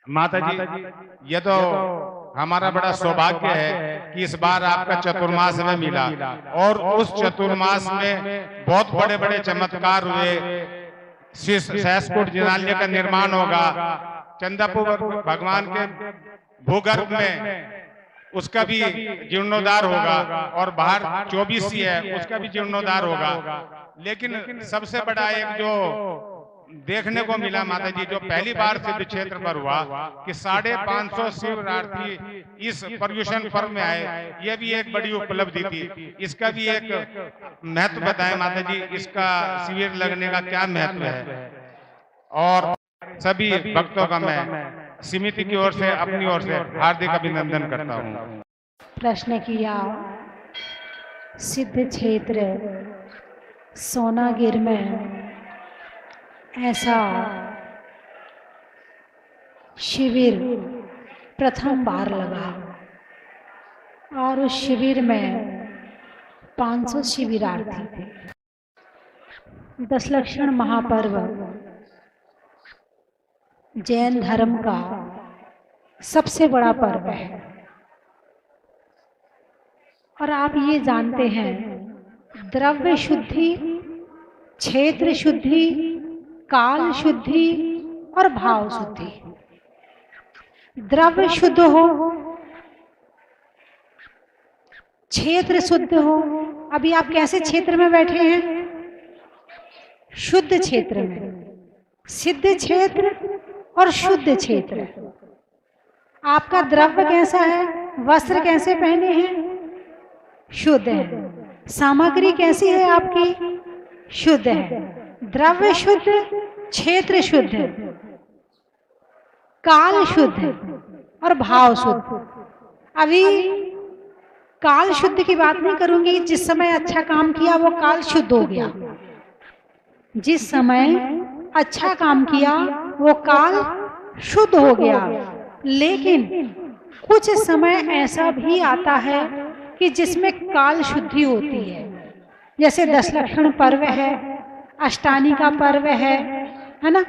माता जी, ये तो हमारा बड़ा सौभाग्य है कि इस बार आपका चतुर्मास में मिला और उस चतुर्मास में बहुत बड़े बड़े चमत्कार हुए। सहस्त्रकोट जिनालय का निर्माण होगा, चंदापुर भगवान के भूगर्भ में उसका भी जीर्णोद्धार होगा और बाहर 24 है उसका भी जीर्णोद्धार होगा। लेकिन सबसे बड़ा एक जो देखने को मिला माता जी, जो पहली बार सिद्ध क्षेत्र पर हुआ कि 550 शिवरार्थी इस पर्युषण पर्व में आए, यह भी एक बड़ी उपलब्धि थी। इसका भी एक महत्व बताएं माता जी, इसका शिविर लगने का क्या महत्व है। और सभी भक्तों का मैं समिति की ओर से अपनी ओर से हार्दिक अभिनंदन करता हूँ। प्रश्न किया, सिद्ध क्षेत्र सोनागिर में ऐसा शिविर प्रथम बार लगा और उस शिविर में 500 शिविरार्थी थे। दशलक्षण महापर्व जैन धर्म का सबसे बड़ा पर्व है और आप ये जानते हैं, द्रव्य शुद्धि, क्षेत्र शुद्धि, काल शुद्धि और भाव शुद्धि। द्रव्य शुद्ध हो, क्षेत्र शुद्ध हो। अभी आप कैसे क्षेत्र में बैठे हैं? शुद्ध क्षेत्र में। सिद्ध क्षेत्र और शुद्ध क्षेत्र। आपका द्रव्य कैसा है? वस्त्र कैसे पहने हैं? शुद्ध है। सामग्री कैसी है आपकी? शुद्ध है। द्रव्य शुद्ध, क्षेत्र शुद्ध, काल शुद्ध और भाव शुद्ध। अभी काल शुद्ध की बात नहीं करूंगी। जिस समय अच्छा काम किया वो काल शुद्ध हो गया। जिस समय अच्छा काम किया वो काल शुद्ध हो गया। लेकिन कुछ समय ऐसा भी आता है कि जिसमें काल शुद्धि होती है। जैसे दशलक्षण पर्व है, अष्टानी का पर्व है ना।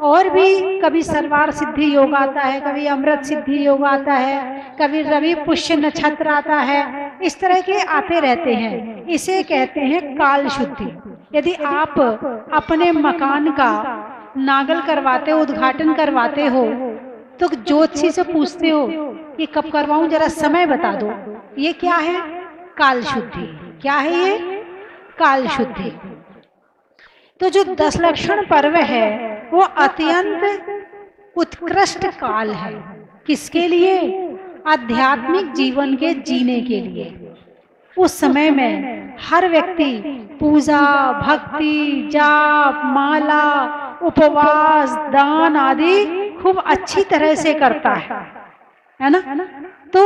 और भी कभी सर्वार सिद्धि योग आता है, कभी अमृत सिद्धि योग आता है, कभी रवि पुष्य नक्षत्र आता है। इस तरह के आते रहते हैं। इसे कहते हैं काल शुद्धि। यदि आप अपने मकान का नागल करवाते हो, उद्घाटन करवाते हो, तो ज्योतिषी से पूछते हो कि कब करवाऊं, जरा समय बता दो। ये क्या है? काल शुद्धि। क्या है ये? काल शुद्धि। तो जो दशलक्षण पर्व है वो अत्यंत उत्कृष्ट काल है। किसके लिए? आध्यात्मिक जीवन के जीने के लिए। उस समय में हर व्यक्ति पूजा, भक्ति, जाप, माला, उपवास, दान आदि खूब अच्छी तरह से करता है ना। तो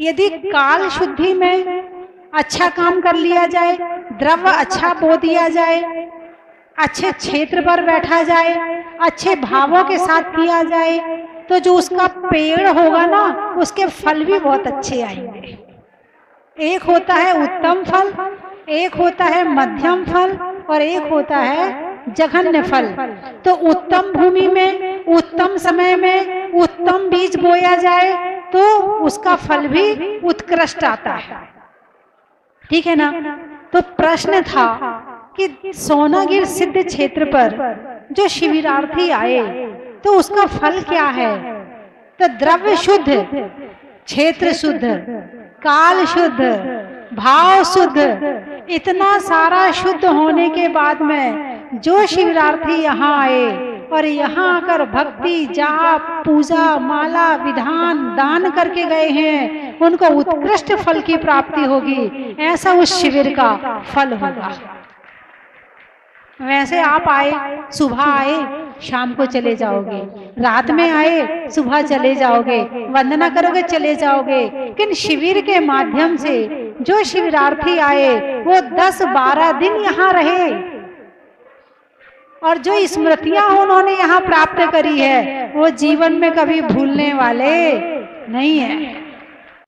यदि काल शुद्धि में अच्छा काम कर लिया जाए, द्रव्य अच्छा बो दिया जाए, अच्छे क्षेत्र पर बैठा जाए, अच्छे भावों के साथ किया जाए, तो जो उसका पेड़ होगा ना, उसके फल भी बहुत अच्छे आएंगे। एक होता है उत्तम फल, एक होता है मध्यम फल और एक होता है जघन्य फल। तो उत्तम भूमि में, उत्तम समय में, उत्तम बीज बोया जाए तो उसका फल भी उत्कृष्ट आता है। ठीक है ना। तो प्रश्न था कि सोनागिर सिद्ध क्षेत्र पर जो शिविरार्थी आए तो उसका फल क्या है? तो द्रव्य शुद्ध, क्षेत्र शुद्ध, काल शुद्ध, भाव शुद्ध, इतना सारा शुद्ध होने के बाद में जो शिविरार्थी यहाँ आए और यहाँ आकर भक्ति, जाप, पूजा, माला, विधान, दान करके गए हैं, उनको उत्कृष्ट फल की प्राप्ति होगी। ऐसा उस शिविर का फल होगा। वैसे आप आए, सुबह आए, शाम को चले जाओगे, रात में आए, सुबह चले जाओगे, वंदना करोगे, चले जाओगे। लेकिन शिविर के माध्यम से जो शिविरार्थी आए वो 10-12 दिन यहाँ रहे और जो स्मृतियां उन्होंने यहाँ प्राप्त करी है वो जीवन में कभी भूलने वाले नहीं है।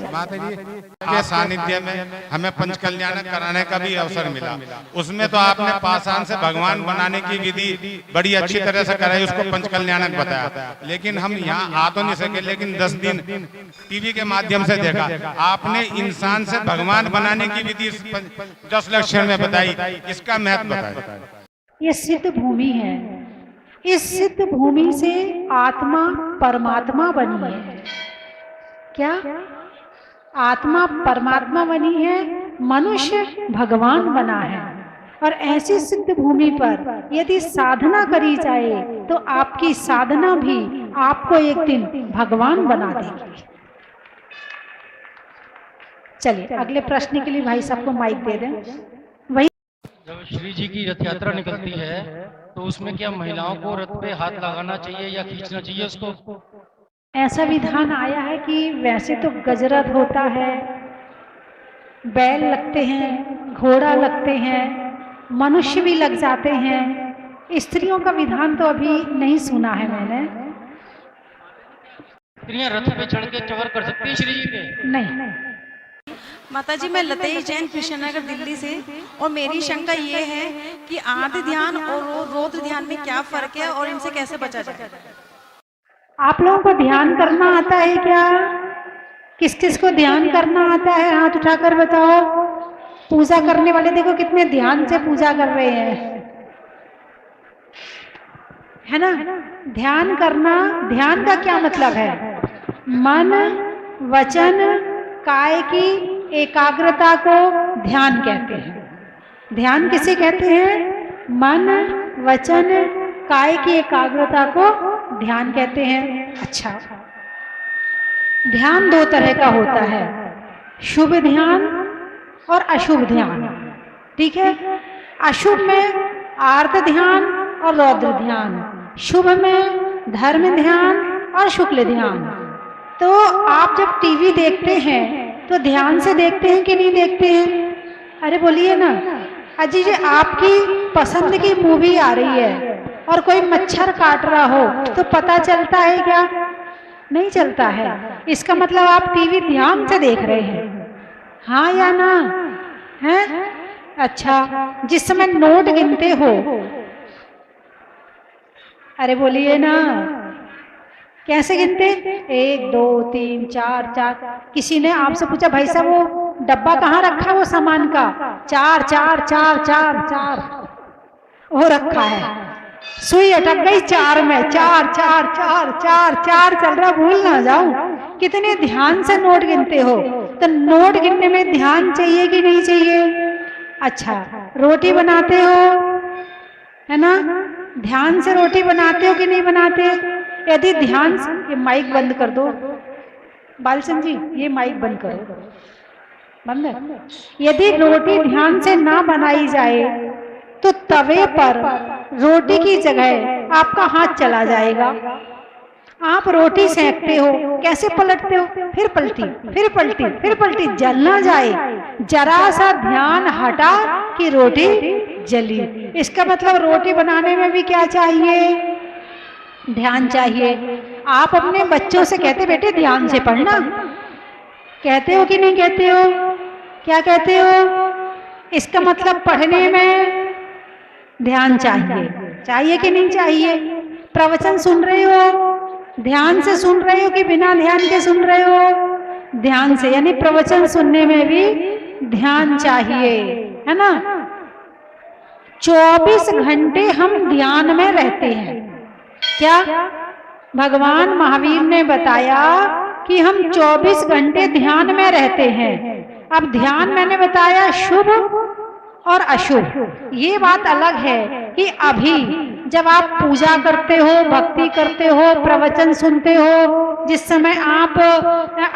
माता जी के सानिध्य में हमें पंचकल्याण कराने का भी अवसर मिला। उसमें तो आपने पाषाण से भगवान बनाने की विधि बड़ी अच्छी तरह से कराई, उसको पंचकल्याणक बताया। लेकिन हम यहाँ आ तो नहीं सके, लेकिन 10 दिन टीवी के माध्यम से देखा। आपने इंसान से भगवान बनाने की विधि 10 लक्षण में बताई, इसका महत्व बताया। ये सिद्ध भूमि है, इस सिद्ध भूमि से आत्मा परमात्मा बनी है। क्या आत्मा परमात्मा बनी है, मनुष्य भगवान बना है। और ऐसी सिद्ध भूमि पर यदि साधना करी जाए तो आपकी साधना भी आपको एक दिन भगवान बना देगी। चलिए अगले प्रश्न के लिए भाई साहब को माइक दे दें। वही जब श्री जी की रथ यात्रा निकलती है तो उसमें क्या महिलाओं को रथ पे हाथ लगाना चाहिए या खींचना चाहिए उसको? ऐसा विधान आया है कि वैसे तो गजरथ होता है, बैल लगते हैं, घोड़ा लगते हैं, मनुष्य भी लग जाते हैं। स्त्रियों का विधान तो अभी नहीं सुना है मैंने। स्त्रियां रथ पे चढ़ के चवर कर सकती है श्री जी पे? नहीं। माताजी मैं लतेश जैन कृष्णनगर दिल्ली से, और मेरी शंका ये है कि आदि ध्यान और रौद्र ध्यान में क्या फर्क है और इनसे कैसे बचा जाए? आप लोगों को ध्यान करना आता है क्या? किस किस को ध्यान करना आता है? हाथ उठाकर बताओ। पूजा करने वाले देखो कितने ध्यान से पूजा कर रहे हैं, है ना? ध्यान करना, ध्यान का क्या मतलब है? मन वचन काय की एकाग्रता को ध्यान कहते हैं। ध्यान किसे कहते हैं? मन वचन काय की एकाग्रता को ध्यान कहते हैं। अच्छा, ध्यान 2 तरह का होता है, शुभ ध्यान और अशुभ ध्यान। ठीक है? अशुभ में आर्त ध्यान और रौद्र ध्यान, शुभ में धर्म ध्यान और शुक्ल ध्यान। तो आप जब टीवी देखते हैं तो ध्यान से देखते हैं कि नहीं देखते हैं? अरे बोलिए ना। अजी जी आपकी पसंद की मूवी आ रही है और कोई मच्छर काट रहा हो तो पता चलता है क्या? नहीं चलता है। इसका मतलब आप टीवी ध्यान से देख रहे हैं, हाँ या ना? हैं? अच्छा, जिस समय नोट गिनते हो, अरे बोलिए ना, कैसे गिनते? 1 2 3 4 4। किसी ने आपसे पूछा भाई साहब वो डब्बा कहाँ रखा है वो सामान का? 4 4 4 4 4 वो रखा है। सुई अटक गई 4 में, 4 4 4 4 4 चल रहा, भूल ना जाऊं। कितने ध्यान से नोट गिनते हो? तो नोट गिनने में ध्यान चाहिए कि नहीं चाहिए? अच्छा, रोटी बनाते हो, है ना? ध्यान से रोटी बनाते हो कि नहीं बनाते? यदि ध्यान से, ये माइक बंद कर दो बालचंद जी, ये माइक बंद करो, बंद है। यदि रोटी ध्यान से ना बनाई जाए तो तवे पर रोटी की जगह आपका हाथ चला जाएगा। आप रोटी सेकते हो, कैसे पलटते हो? फिर पलटी, फिर पलटी, फिर पलटी, जल ना जाए। जरा सा ध्यान हटा कि रोटी जली। इसका मतलब रोटी बनाने में भी क्या चाहिए? ध्यान चाहिए। आप अपने बच्चों से कहते बेटे ध्यान से पढ़ना, कहते हो कि नहीं कहते हो? क्या कहते हो? इसका मतलब पढ़ने में ध्यान चाहिए। चाहिए कि नहीं चाहिए? प्रवचन सुन रहे हो, ध्यान से सुन रहे हो कि बिना ध्यान के सुन रहे हो? ध्यान से, यानी प्रवचन सुनने में भी ध्यान चाहिए, है ना? 24 घंटे हम ध्यान में रहते हैं। क्या भगवान महावीर ने बताया कि हम 24 घंटे ध्यान में रहते हैं। अब ध्यान मैंने बताया शुभ और अशुभ। ये बात अलग है कि अभी जब आप पूजा करते हो, भक्ति करते हो, प्रवचन सुनते हो, जिस समय आप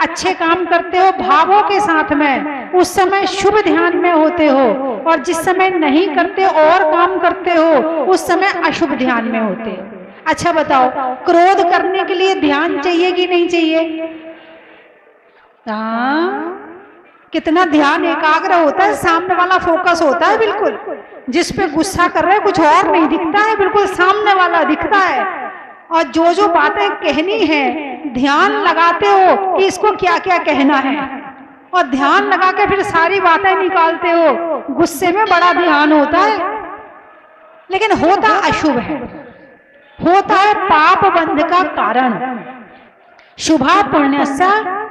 अच्छे काम करते हो भावों के साथ में, उस समय शुभ ध्यान में होते हो, और जिस समय नहीं करते और काम करते हो उस समय अशुभ ध्यान में होते हो। अच्छा बताओ, क्रोध करने के लिए ध्यान चाहिए कि नहीं चाहिए? हाँ, कितना ध्यान एकाग्र होता है, सामने वाला फोकस होता है बिल्कुल। जिस पे गुस्सा कर रहे हैं कुछ और नहीं दिखता है, बिल्कुल सामने वाला दिखता है। और जो जो बातें कहनी है ध्यान लगाते हो कि इसको क्या क्या कहना है। और ध्यान लगा के फिर सारी बातें निकालते हो। गुस्से में बड़ा ध्यान होता है, लेकिन होता अशुभ है, होता है पाप बंध का कारण। शुभा पुण्यस्य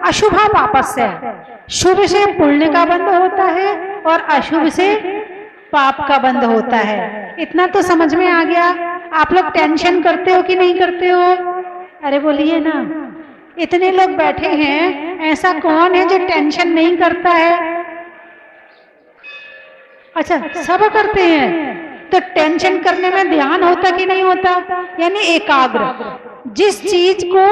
अशुभा पापस्य, शुभ से पुण्य का बंध होता है और अशुभ से पाप का बंध होता है। इतना तो समझ में आ गया। आप लोग टेंशन करते हो कि नहीं करते हो? अरे बोलिए ना। इतने लोग बैठे हैं, ऐसा कौन है जो टेंशन नहीं करता है? अच्छा, सब करते हैं। तो टेंशन करने में ध्यान होता कि नहीं होता? यानी एकाग्र, जिस चीज को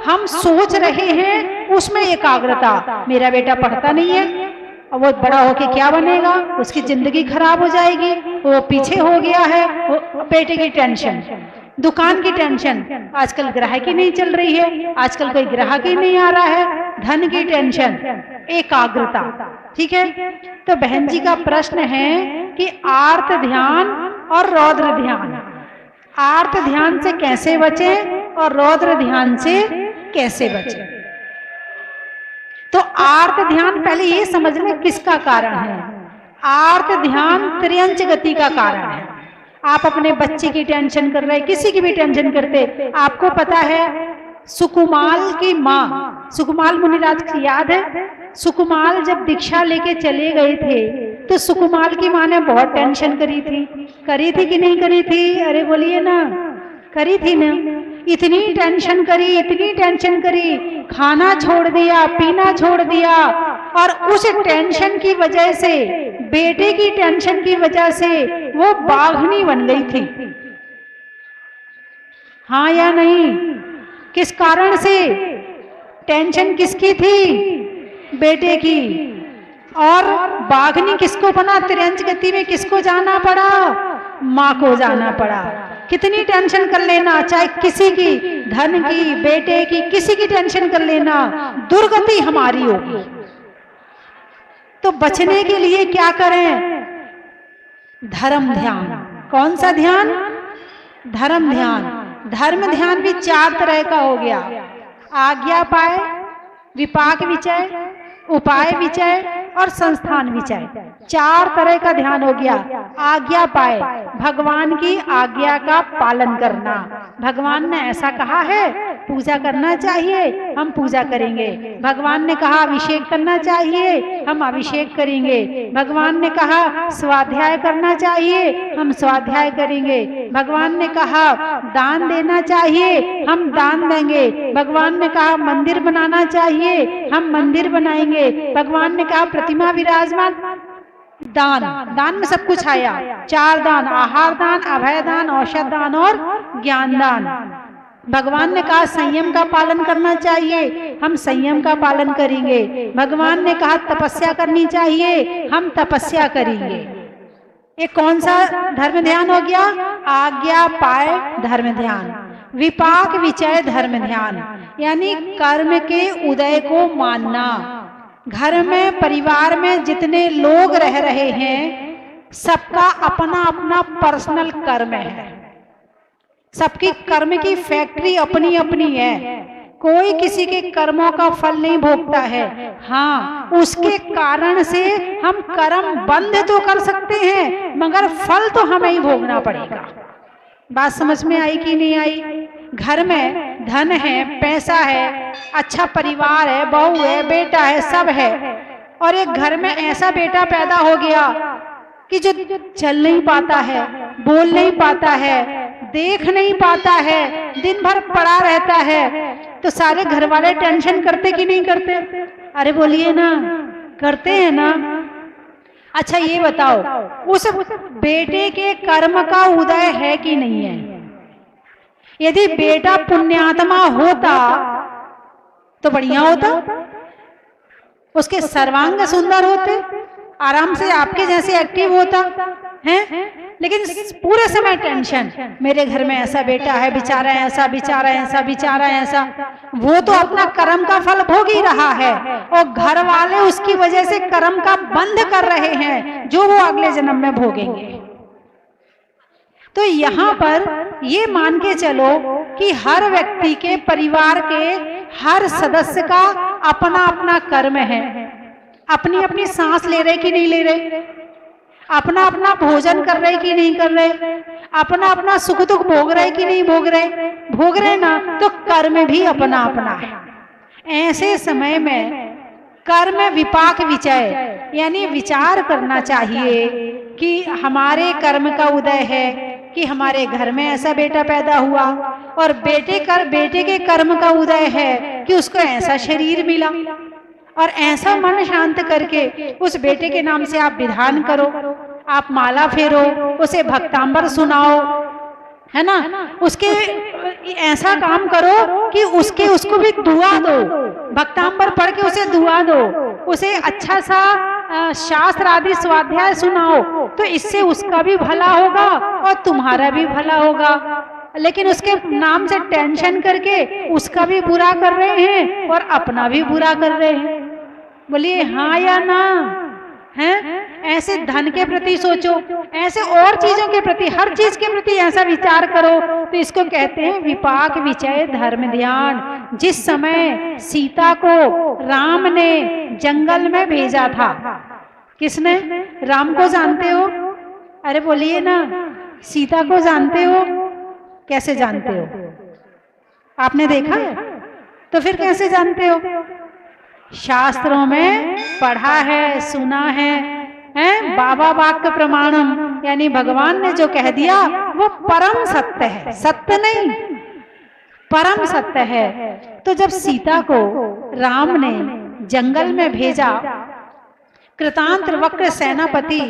हम सोच रहे हैं उसमें एकाग्रता। मेरा बेटा पढ़ता नहीं है, वो बड़ा होके क्या बनेगा, उसकी जिंदगी खराब हो जाएगी, वो पीछे हो गया है, वो बेटे की टेंशन, दुकान की टेंशन, आजकल ग्राहकी नहीं चल रही है, आजकल कोई ग्राहक ही नहीं आ रहा है, धन की टेंशन, एकाग्रता। ठीक है, तो बहन जी का प्रश्न है कि आर्त ध्यान और रौद्र ध्यान, आर्त ध्यान से कैसे बचे और रौद्र ध्यान से कैसे बचे? तो आर्त ध्यान पहले ये समझ लें किसका कारण है। आर्त ध्यान त्रियंच गति का कारण है। आप अपने बच्चे की टेंशन कर रहे, किसी की भी टेंशन करते। आपको पता है सुकुमाल की माँ, सुकुमाल मुनिराज की याद है? सुकुमाल जब दीक्षा लेके चले गए थे तो सुकुमाल की माँ ने बहुत टेंशन करी थी कि नहीं करी थी? अरे बोलिए ना, करी थी ना। इतनी टेंशन करी, इतनी टेंशन करी, खाना छोड़ दिया, पीना छोड़ दिया, और उस टेंशन की वजह से, बेटे की टेंशन की वजह से वो बाघनी बन गई थी। हाँ या नहीं? किस कारण से? टेंशन किसकी थी? बेटे की। और बाघनी किसको बना? त्रियंच गति में किसको जाना पड़ा? माँ को जाना पड़ा। कितनी टेंशन कर लेना, चाहे किसी की, धन की, बेटे की, किसी की टेंशन कर लेना, दुर्गति हमारी होगी। तो बचने के लिए क्या करें? धर्म ध्यान। कौन सा ध्यान? धर्म ध्यान। धर्म ध्यान भी 4 तरह का हो गया। आज्ञा पाए, विपाक विचय, उपाय विचय और संस्थान विचय। 4 तरह का ध्यान हो गया। आज्ञा पाए, भगवान की आज्ञा का पालन करना। भगवान ने ऐसा कहा है, पूजा करना चाहिए, हम पूजा करेंगे। भगवान ने कहा अभिषेक करना चाहिए, हम अभिषेक करेंगे। भगवान ने कहा स्वाध्याय करना चाहिए, हम स्वाध्याय करेंगे। भगवान ने कहा दान देना चाहिए, हम दान देंगे। भगवान ने कहा मंदिर बनाना चाहिए, हम मंदिर बनाएंगे। भगवान ने कहा प्रतिमा विराजमान, दान। दान में सब कुछ आया। 4 दान, आहार दान, अभय दान, औषध दान और ज्ञान दान। भगवान ने कहा संयम का पालन करना चाहिए, हम संयम का पालन करेंगे। भगवान ने कहा तपस्या करनी चाहिए, हम तपस्या करेंगे। ये कौन सा धर्म ध्यान हो गया? आज्ञा पाए धर्म ध्यान। विपाक विचय धर्म ध्यान, यानी कर्म के उदय को मानना। घर में, परिवार में जितने लोग रह रहे हैं, सबका अपना अपना पर्सनल कर्म है। सबकी कर्म की फैक्ट्री अपनी अपनी है। कोई किसी के कर्मों का फल नहीं भोगता है। हाँ, उसके कारण से हम कर्म बंद तो कर सकते हैं, मगर फल तो हमें ही भोगना पड़ेगा। बात समझ में आई कि नहीं आई? घर में धन है, पैसा है, अच्छा परिवार है, बहू है, बेटा है, सब है, और एक घर में ऐसा बेटा पैदा हो गया कि जो चल नहीं पाता है, बोल नहीं पाता है, देख नहीं पाता है, दिन भर पड़ा रहता है, तो सारे घर वाले टेंशन करते कि नहीं करते? अरे बोलिए ना, करते हैं ना। अच्छा ये बताओ, उस बेटे के कर्म का उदय है कि नहीं है? यदि बेटा पुण्यात्मा होता तो बढ़िया होता, उसके सर्वांग सुंदर होते, आराम से आपके जैसे एक्टिव होता है। लेकिन पूरे समय टेंशन, मेरे घर में ऐसा बेटा है, बेचारा ऐसा, बेचारा ऐसा, बेचारा ऐसा। वो तो अपना कर्म का फल भोग ही रहा है, और घर वाले उसकी वजह से कर्म का बंध कर रहे हैं, जो वो अगले जन्म में भोगेंगे। तो यहाँ पर ये मान के चलो कि हर व्यक्ति के, परिवार के हर सदस्य का अपना अपना कर्म है। अपनी अपनी सांस ले रहे कि नहीं ले रहे, अपना अपना भोजन कर रहे कि नहीं कर रहे, अपना अपना सुख दुख भोग रहे कि नहीं भोग रहे ना, तो कर्म भी अपना अपना है। ऐसे समय में कर्म विपाक विचय यानी विचार करना चाहिए कि हमारे कर्म का उदय है कि हमारे घर में ऐसा बेटा पैदा हुआ, और बेटे के कर्म का उदय है कि उसको ऐसा शरीर मिला, और ऐसा मन शांत करके उस बेटे के नाम से आप विधान करो, आप माला फेरो, उसे भक्तांबर सुनाओ, है ना, उसके ऐसा काम करो कि उसको भी दुआ दो, भक्तांबर पढ़ के उसे दुआ दो, उसे अच्छा सा शास्त्र आदि स्वाध्याय सुनाओ, तो इससे उसका भी भला होगा और तुम्हारा भी भला होगा। लेकिन उसके नाम से टेंशन करके उसका भी बुरा कर रहे हैं और अपना भी बुरा कर रहे हैं। बोलिए हाँ या ना? हैं? ऐसे धन के प्रति सोचो, ऐसे और चीजों के प्रति, हर चीज के प्रति ऐसा विचार करो, तो इसको कहते हैं विपाक विचय धर्म ध्यान। जिस समय सीता को राम ने जंगल में भेजा था, किसने? राम को जानते हो? अरे बोलिए ना, सीता को जानते हो? कैसे जानते हो? आपने देखा है? तो फिर कैसे जानते हो? शास्त्रों में पढ़ा है, सुना है, बाबा वाक्य प्रमाणम, यानी भगवान ने जो कह दिया वो परम सत्य है, सत्य नहीं, परम सत्य है। तो जब सीता को राम ने जंगल में भेजा, कृतांत वक्र सेनापति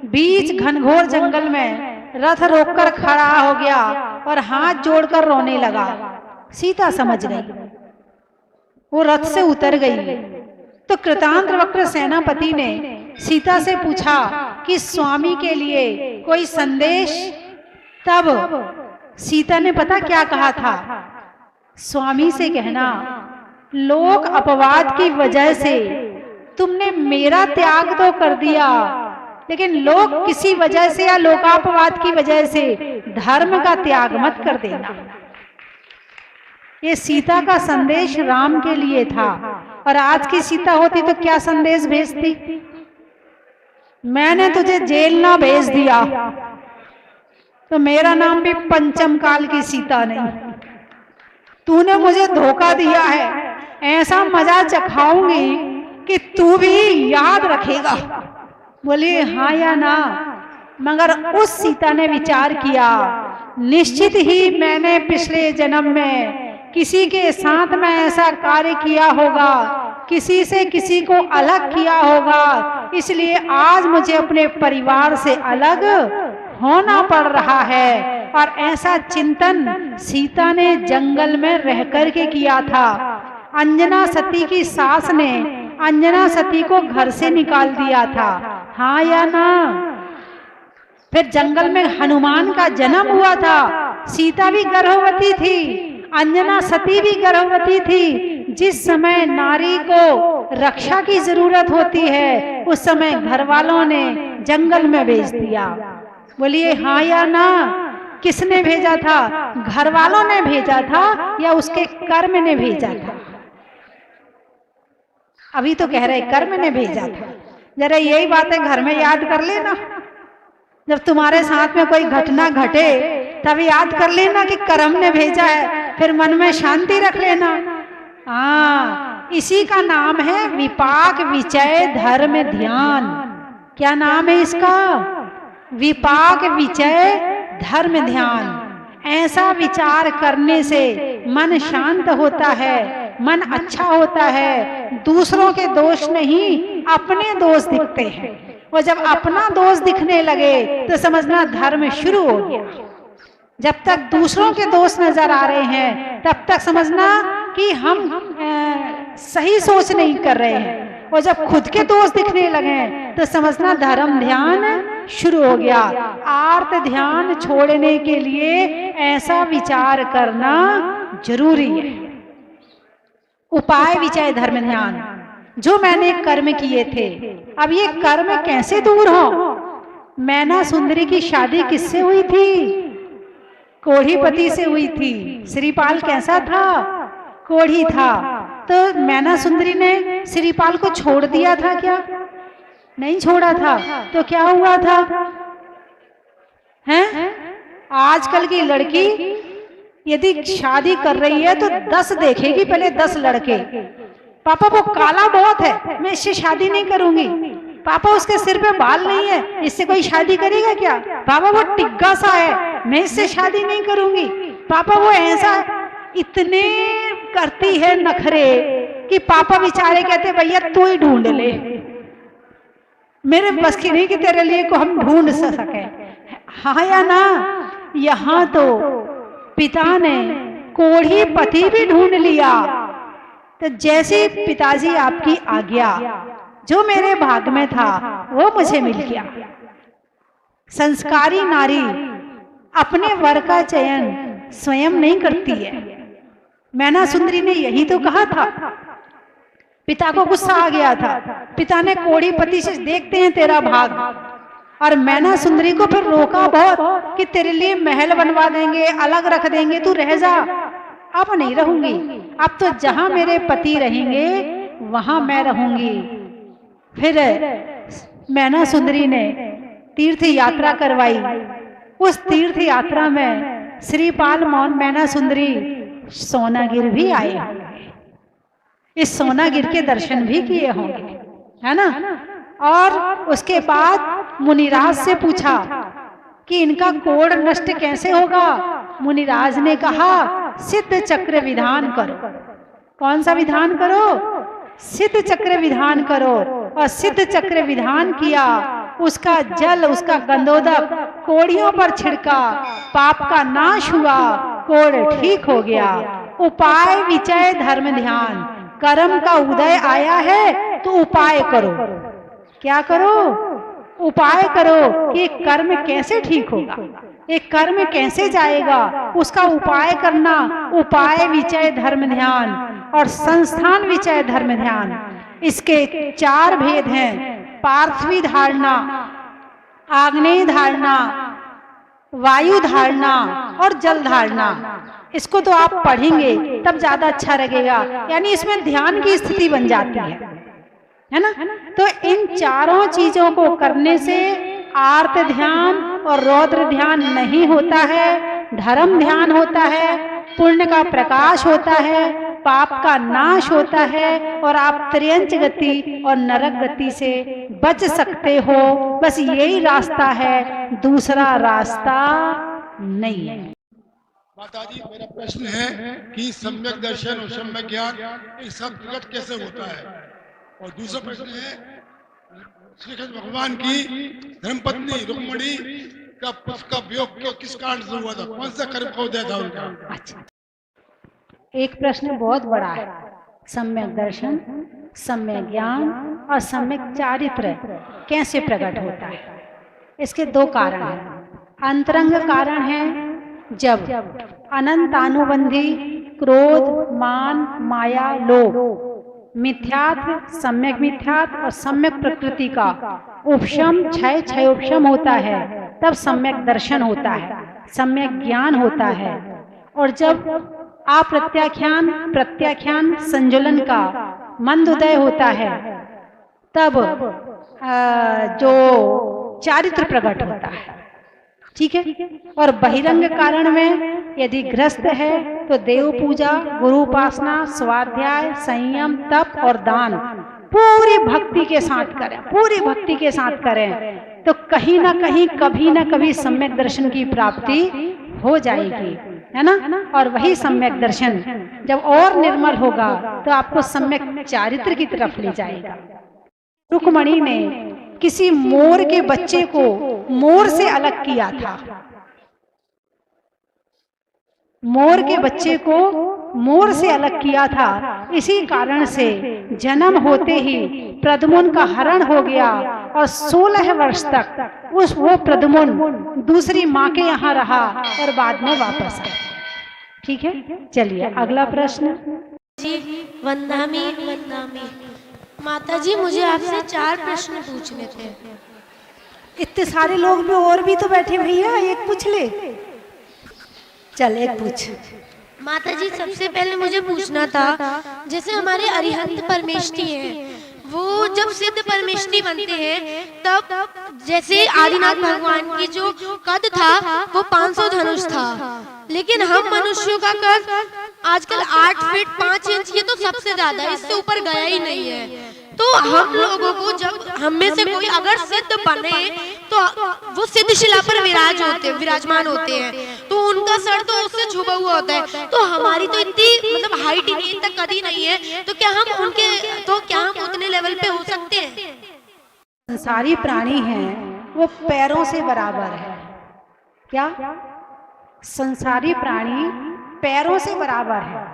बीच घनघोर जंगल में रथ रोककर खड़ा हो गया और हाथ जोड़कर रोने लगा। सीता समझ गई, वो रथ से उतर गई। तो कृतांत वक्र सेनापति ने सीता से पूछा कि स्वामी के लिए कोई संदेश। तब सीता ने पता क्या कहा था? स्वामी से कहना, लोक अपवाद की वजह से तुमने मेरा त्याग तो कर दिया, लेकिन लोग किसी वजह से या लोकापवाद की वजह से धर्म का त्याग मत कर देना। ये सीता का संदेश राम के लिए था, और आज की सीता होती तो क्या संदेश भेजती? मैंने तुझे जेल ना भेज दिया तो मेरा नाम भी पंचम काल की सीता नहीं। तूने मुझे धोखा दिया है, ऐसा मजा चखाऊंगी कि तू भी याद रखेगा। बोलिए हाँ या ना? मगर उस सीता ने विचार किया, निश्चित ही मैंने पिछले जन्म में किसी के साथ में ऐसा कार्य किया होगा, किसी से किसी को अलग किया होगा, इसलिए आज मुझे अपने परिवार से अलग होना पड़ रहा है। और ऐसा चिंतन सीता ने जंगल में रह करके किया था। अंजना सती की सास ने अंजना सती को घर से निकाल दिया था, हाँ या ना? फिर जंगल में हनुमान का जन्म हुआ था, सीता भी गर्भवती थी, अंजना सती भी गर्भवती थी। जिस समय नारी को रक्षा की जरूरत होती है, उस समय घर वालों ने जंगल में भेज दिया। बोलिए हाँ या ना? किसने भेजा था? घर वालों ने भेजा था या उसके कर्म ने भेजा था? अभी तो कह रहे कर्म ने भेजा था। जरा यही बातें घर में याद कर लेना। जब तुम्हारे साथ में कोई घटना घटे तब याद कर लेना कि कर्म ने भेजा है, फिर मन में शांति रख लेना। हाँ, इसी का नाम है विपाक विचय धर्म ध्यान। क्या नाम है इसका? विपाक विचय धर्म ध्यान। ऐसा विचार करने से मन शांत होता है, मन अच्छा होता है, दूसरों के दोष नहीं अपने दोष दिखते हैं। और जब अपना दोष दिखने लगे तो समझना धर्म शुरू हो गया। जब तक दूसरों के दोष नजर आ रहे हैं तब तक समझना कि हम सही सोच नहीं कर रहे हैं, और जब खुद के दोष दिखने लगे तो समझना धर्म ध्यान शुरू हो गया। आर्त ध्यान छोड़ने के लिए ऐसा विचार करना जरूरी है। उपाय विचय धर्म ध्यान। जो मैंने कर्म किए थे, अब ये कर्म कैसे दूर हो? मैना सुंदरी की शादी किससे हुई थी? कोढ़ीपति से हुई थी। श्रीपाल कैसा था? कोढ़ी था। तो मैना सुंदरी ने श्रीपाल को छोड़ दिया था क्या? नहीं छोड़ा था। तो क्या हुआ था? हैं? आजकल की लड़की यदि शादी कर रही है तो 10 देखेगी, पहले 10 लड़के। पापा वो काला बहुत है, मैं इससे शादी नहीं करूंगी। पापा उसके सिर पे बाल नहीं है, इससे कोई शादी करेगा क्या? पापा वो टिग्गा सा है, मैं इससे शादी नहीं करूंगी। पापा वो ऐसा, इतने करती है नखरे कि पापा बेचारे कहते भैया तू ही ढूंढ ले, मेरे बस की नहीं कि तेरे लिए को हम ढूंढ सके। हाँ या ना? यहाँ तो पिता ने कोढ़ी पति भी ढूंढ लिया। तो जैसे पिताजी आपकी आज्ञा, जो मेरे भाग में था वो मुझे मिल गया। संस्कारी नारी अपने वर का चयन स्वयं नहीं करती है। मैना सुंदरी ने यही तो कहा था। पिता को गुस्सा आ गया था, पिता ने कोढ़ी पति से देखते हैं तेरा भाग, और मैना सुंदरी को फिर रोका बहुत कि तेरे लिए महल बनवा देंगे, अलग रख देंगे, तू रह जा। अब नहीं रहूंगी, अब तो जहां मेरे पति रहेंगे वहां मैं रहूंगी। फिर मैना सुंदरी ने तीर्थ यात्रा करवाई। उस तीर्थ यात्रा में श्रीपाल मौन मैना सुंदरी सोनागिर भी आए होंगे, इस सोनागिर के दर्शन भी किए होंगे, है ना? और उसके बाद मुनिराज से पूछा कि इनका कोढ़ नष्ट कैसे होगा? मुनिराज ने कहा सिद्ध चक्र विधान करो। कौन सा विधान करो? सिद्ध चक्र विधान करो। और सिद्ध चक्र विधान किया, उसका जल, उसका गंधोदक कोढ़ियों पर छिड़का, पाप का नाश हुआ, कोढ़ ठीक हो गया। उपाय विचय धर्म ध्यान, कर्म का उदय आया है तो उपाय करो। क्या करो? उपाय करो कि कर्म कैसे ठीक होगा, एक कर्म कैसे जाएगा, उसका उपाय करना। उपाय विचय धर्म ध्यान और संस्थान विचय धर्म ध्यान, इसके 4 भेद हैं। पार्थिवी धारणा, आग्नेय धारणा, वायु धारणा और जल धारणा। इसको तो आप पढ़ेंगे तब ज्यादा अच्छा लगेगा, यानी इसमें ध्यान की स्थिति बन जाती है ना? तो इन चारों चीजों को करने से आर्त ध्यान और रौद्र ध्यान नहीं होता है, धर्म ध्यान होता है, पुण्य का प्रकाश होता है, पाप का नाश होता है, और आप त्रियंच गति और नरक गति से बच सकते हो। बस यही रास्ता है, दूसरा रास्ता नहीं है। माताजी, मेरा प्रश्न है कि सम्यक दर्शन और सम्यक ज्ञान ये सब प्रकट कैसे होता है? और दूसरा प्रश्न है, श्री कृष्ण भगवान की धर्मपत्नी रुक्मिणी का वियोग किस कारण से हुआ था? कौन सा कर्म खो दिया था उनका? अच्छा, एक प्रश्न बहुत बड़ा है। सम्यक दर्शन, सम्यक ज्ञान और सम्यक चारित्र कैसे प्रकट होता है? इसके 2 कारण हैं। अंतरंग कारण है, जब अनंतानुबंधी क्रोध, मान, माया, लोभ, मिथ्यात्व, सम्यक मिथ्यात्व और सम्यक प्रकृति का उपशम, क्षय उपशम होता है, तब सम्यक दर्शन होता है, सम्यक ज्ञान होता है। और जब अप्रत्याख्यान प्रत्याख्यान संजुलन का मंद उदय होता है, तब जो चारित्र प्रकट होता है। ठीक है? और बहिरंग कारण में यदि ग्रस्त है तो देव पूजा, गुरु उपासना, स्वाध्याय, संयम, तप और दान पूरी भक्ति के साथ करें, पूरी भक्ति के साथ करें, तो कहीं ना कहीं, कभी ना कभी सम्यक दर्शन की प्राप्ति हो जाएगी, है ना? और वही सम्यक दर्शन जब और निर्मल होगा तो आपको सम्यक चारित्र की तरफ ले जाएगा। रुक्मिणी ने किसी मोर के बच्चे को मोर से अलग किया था, मोर के बच्चे को मोर से अलग किया था। इसी कारण से जन्म होते ही प्रद्युम्न का हरण हो गया और 16 वर्ष तक वो प्रद्युम्न दूसरी माँ के यहाँ रहा और बाद में वापस आया। ठीक है, चलिए अगला प्रश्न। जी वंदामी वंदामी माता जी, मुझे आपसे 4 प्रश्न पूछने थे। इतने सारे लोग भी और भी तो बैठे भैया, एक पूछ ले। चल एक पूछ। माता जी सबसे पहले मुझे पूछना था, जैसे हमारे अरिहंत परमेष्ठी हैं, वो जब सिद्ध परमेष्ठी बनते हैं तब जैसे आदिनाथ भगवान की जो कद था वो 500 धनुष था, लेकिन हम मनुष्यों का कद आजकल 8 फीट 5 इंच, ये तो सबसे ज्यादा, इससे ऊपर गया ही नहीं है। तो हम लोगों को जब हम में से कोई अगर सिद्ध बने तो वो सिद्ध शिला पर विराजमान होते हैं, तो उनका सर तो उससे छुपा हुआ होता है, तो हमारी तो इतनी मतलब हाइट ही इतना कदी नहीं है, तो क्या हम उतने लेवल पे हो सकते हैं? संसारी प्राणी हैं वो पैरों से बराबर है। क्या संसारी प्राणी पैरों से बराबर है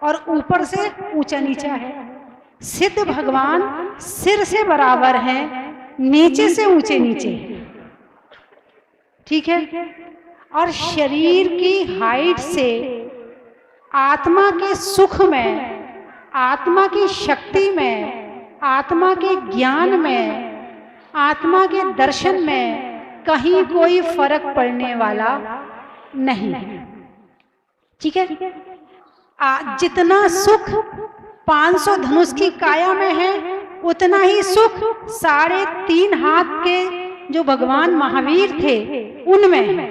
और ऊपर से ऊंचा नीचा है। सिद्ध भगवान सिर से बराबर हैं, नीचे से ऊंचे नीचे, ठीक है। और शरीर की हाइट से आत्मा के सुख में, आत्मा की शक्ति में, आत्मा के ज्ञान में, आत्मा के दर्शन में कहीं कोई फर्क पड़ने वाला नहीं, ठीक है। जितना सुख 500 धनुष की काया में है, उतना ही सुख 3.5 हाथ के जो भगवान महावीर थे उनमें है।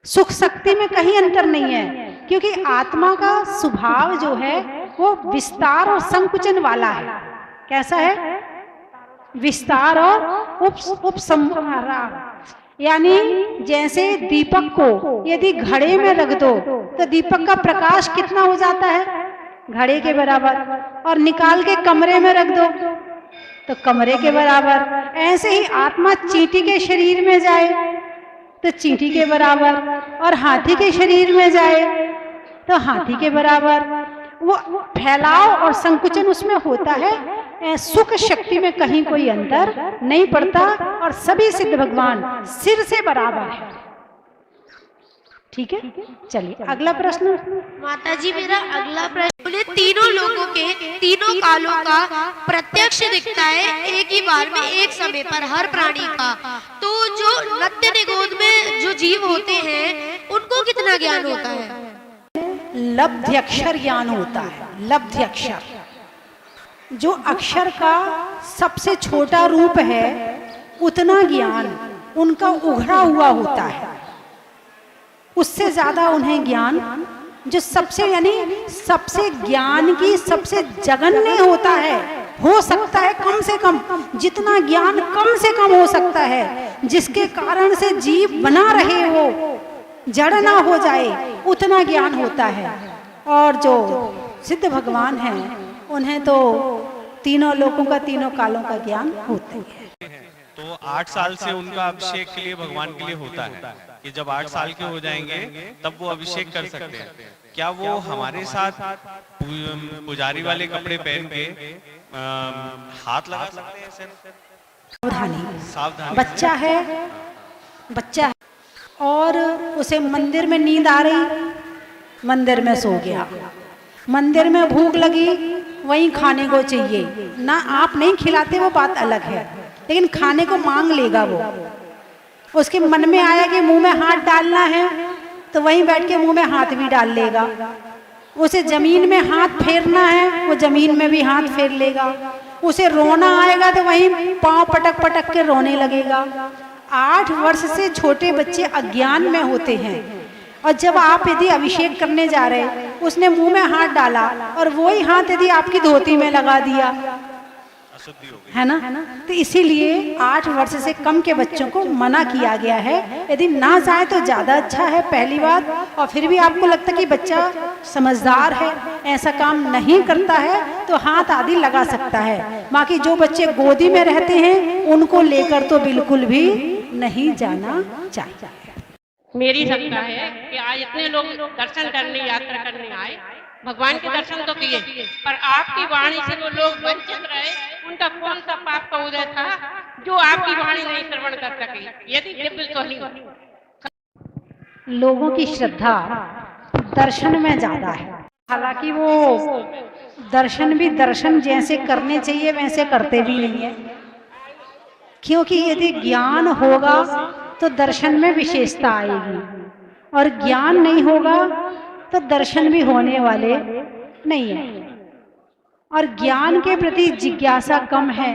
सुख शक्ति में कहीं अंतर नहीं है, क्योंकि आत्मा का स्वभाव जो है वो विस्तार और संकुचन वाला है। कैसा है? विस्तार और उपसंहार। यानी जैसे दीपक को यदि घड़े में रख दो तो दीपक का प्रकाश कितना हो जाता है? घड़े के बराबर। और निकाल के कमरे में रख दो तो कमरे के बराबर। ऐसे ही आत्मा चींटी के शरीर में जाए तो चींटी के बराबर, और हाथी के शरीर में जाए तो हाथी के बराबर। वो फैलाव और संकुचन उसमें होता है। सुख शक्ति में कहीं कोई अंतर नहीं पड़ता और सभी सिद्ध भगवान सिर से बराबर है, ठीक है। चलिए अगला प्रश्न। माता जी मेरा अगला प्रश्न, बोले तीनों लोगों के तीनों कालों का प्रत्यक्ष दिखता है एक ही बार में, एक समय पर हर प्राणी का, तो जो नत्य निगोद में जो जीव होते हैं उनको कितना ज्ञान होता है? लब्ध अक्षर ज्ञान होता है। लब्ध अक्षर जो अक्षर का सबसे छोटा रूप है उतना ज्ञान उनका उघड़ा हुआ होता है। उससे ज्यादा उन्हें ज्ञान जो सबसे यानी सबसे ज्ञान की सबसे जघन्य होता है, हो सकता है कम से कम, जितना ज्ञान कम से कम हो सकता है, जिसके कारण से जीव बना रहे हो, जड़ ना हो जाए, उतना ज्ञान होता है। और जो सिद्ध भगवान हैं उन्हें तो तीनों लोगों का तीनों कालों का ज्ञान होता है। तो 8 साल से उनका अभिषेक के लिए भगवान के लिए होता है कि जब 8 साल के हो जाएंगे तब वो अभिषेक कर सकते हैं। क्या वो हमारे साथ पुजारी वाले कपड़े पहन के हाथ लगा सकते हैं? सिर्फ सावधानी। बच्चा है और उसे मंदिर में नींद आ रही, मंदिर में सो गया। मंदिर में भूख लगी, वहीं खाने को चाहिए ना, आप नहीं खिलाते वो बात अलग है, लेकिन खाने को मांग लेगा वो। उसके मन में आया कि मुंह में हाथ डालना है तो वहीं बैठ के मुंह में हाथ भी डाल लेगा। उसे जमीन में हाथ फेरना है, वो जमीन में भी हाथ फेर लेगा। उसे रोना आएगा तो वहीं पांव पटक पटक के रोने लगेगा। 8 वर्ष से छोटे बच्चे अज्ञान में होते हैं, और जब आप यदि अभिषेक करने जा रहे, उसने मुंह में हाथ डाला और वही हाथ यदि आपकी धोती में लगा दिया, है ना, तो इसीलिए 8 वर्ष से कम के बच्चों को मना किया गया है। यदि ना जाए तो ज्यादा अच्छा है, पहली बात। और फिर भी आपको लगता है कि बच्चा समझदार है, ऐसा काम नहीं करता है, तो हाथ आदि लगा सकता है। बाकी जो बच्चे गोदी में रहते हैं उनको लेकर तो बिल्कुल भी नहीं जाना चाहिए। मेरी सत्ता है कि आज इतने लोग दर्शन करने, यात्रा करने आए, भगवान के दर्शन तो किए, पर आपकी वाणी से वो लोग वंचित रहे। उनका कौन सा पाप का उदय था जो आपकी वाणी नहीं श्रवण कर सके? यदि दिव्य तो नहीं। लोगों की श्रद्धा दर्शन में ज्यादा है, हालांकि वो दर्शन भी दर्शन जैसे करने चाहिए वैसे करते भी नहीं है। क्योंकि यदि ज्ञान होगा तो दर्शन में विशेषता आएगी, और ज्ञान नहीं होगा तो दर्शन भी होने वाले नहीं है। और ज्ञान के प्रति जिज्ञासा कम है।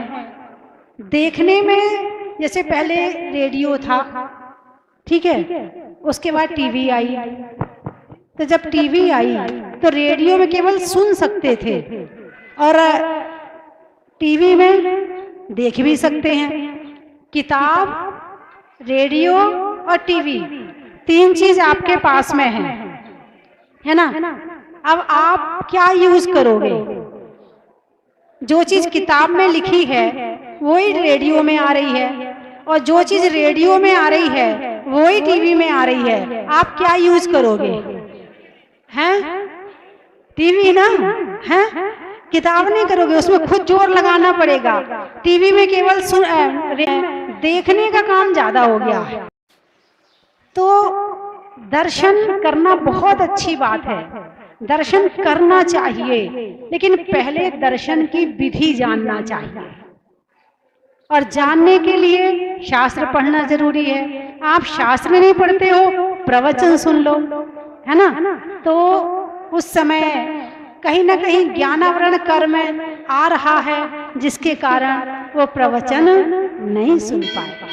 देखने में जैसे पहले रेडियो था, ठीक है, उसके बाद टीवी आई। तो जब टीवी आई तो रेडियो में केवल सुन सकते थे और टीवी में देख भी सकते हैं। किताब, रेडियो और टीवी, तीन चीज आपके पास में है ना। अब आप क्या यूज करोगे? जो चीज किताब में लिखी है वही रेडियो में आ रही है, और जो चीज रेडियो में आ रही है वही टीवी में आ रही है। आप क्या यूज करोगे? हैं? टीवी ना, हैं? किताब नहीं करोगे, उसमें खुद जोर लगाना पड़ेगा। टीवी में केवल देखने का काम ज्यादा हो गया है। तो दर्शन करना बहुत अच्छी बात है, दर्शन करना चाहिए, लेकिन पहले दर्शन की विधि जानना चाहिए। और जानने के लिए शास्त्र पढ़ना जरूरी है। आप शास्त्र नहीं पढ़ते हो, प्रवचन सुन लो, है ना। तो उस समय कहीं ना कहीं ज्ञानावरण कर्म आ रहा है, जिसके कारण वो प्रवचन नहीं सुन पाएगा।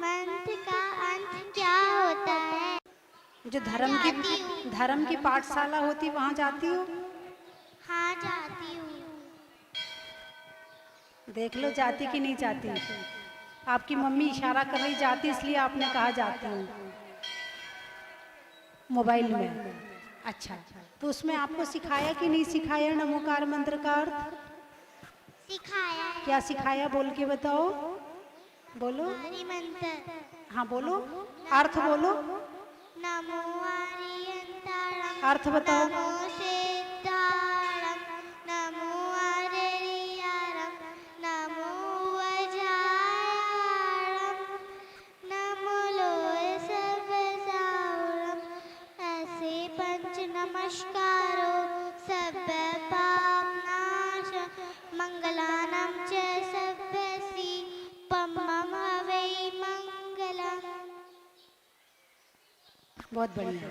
मंत्र का अंत क्या होता है? जो धर्म की पाठशाला होती वहां जाती हो? हाँ, जाती हूँ। देख लो जाती कि नहीं जाती। आपकी मम्मी इशारा कर रही जाती, इसलिए आपने कहा जाती हूँ मोबाइल में। अच्छा, तो उसमें आपको सिखाया कि नहीं सिखाया नमोकार मंत्र का अर्थ? सिखाया। क्या सिखाया बोल के बताओ, बोलो। मंत्र। हाँ बोलो, अर्थ बोलो। नमो आर्यंतारम, अर्थ बताओ। नमो सिद्धारम, नमो आर्यरम, नमो वज्रायरम, नमो लोय सर्वसारम। ऐसे पंच नमस्कारो सब पाप नाश, मंगलानाम च सभ्यसी पम्मम हवै मंगलम। बहुत बढ़िया।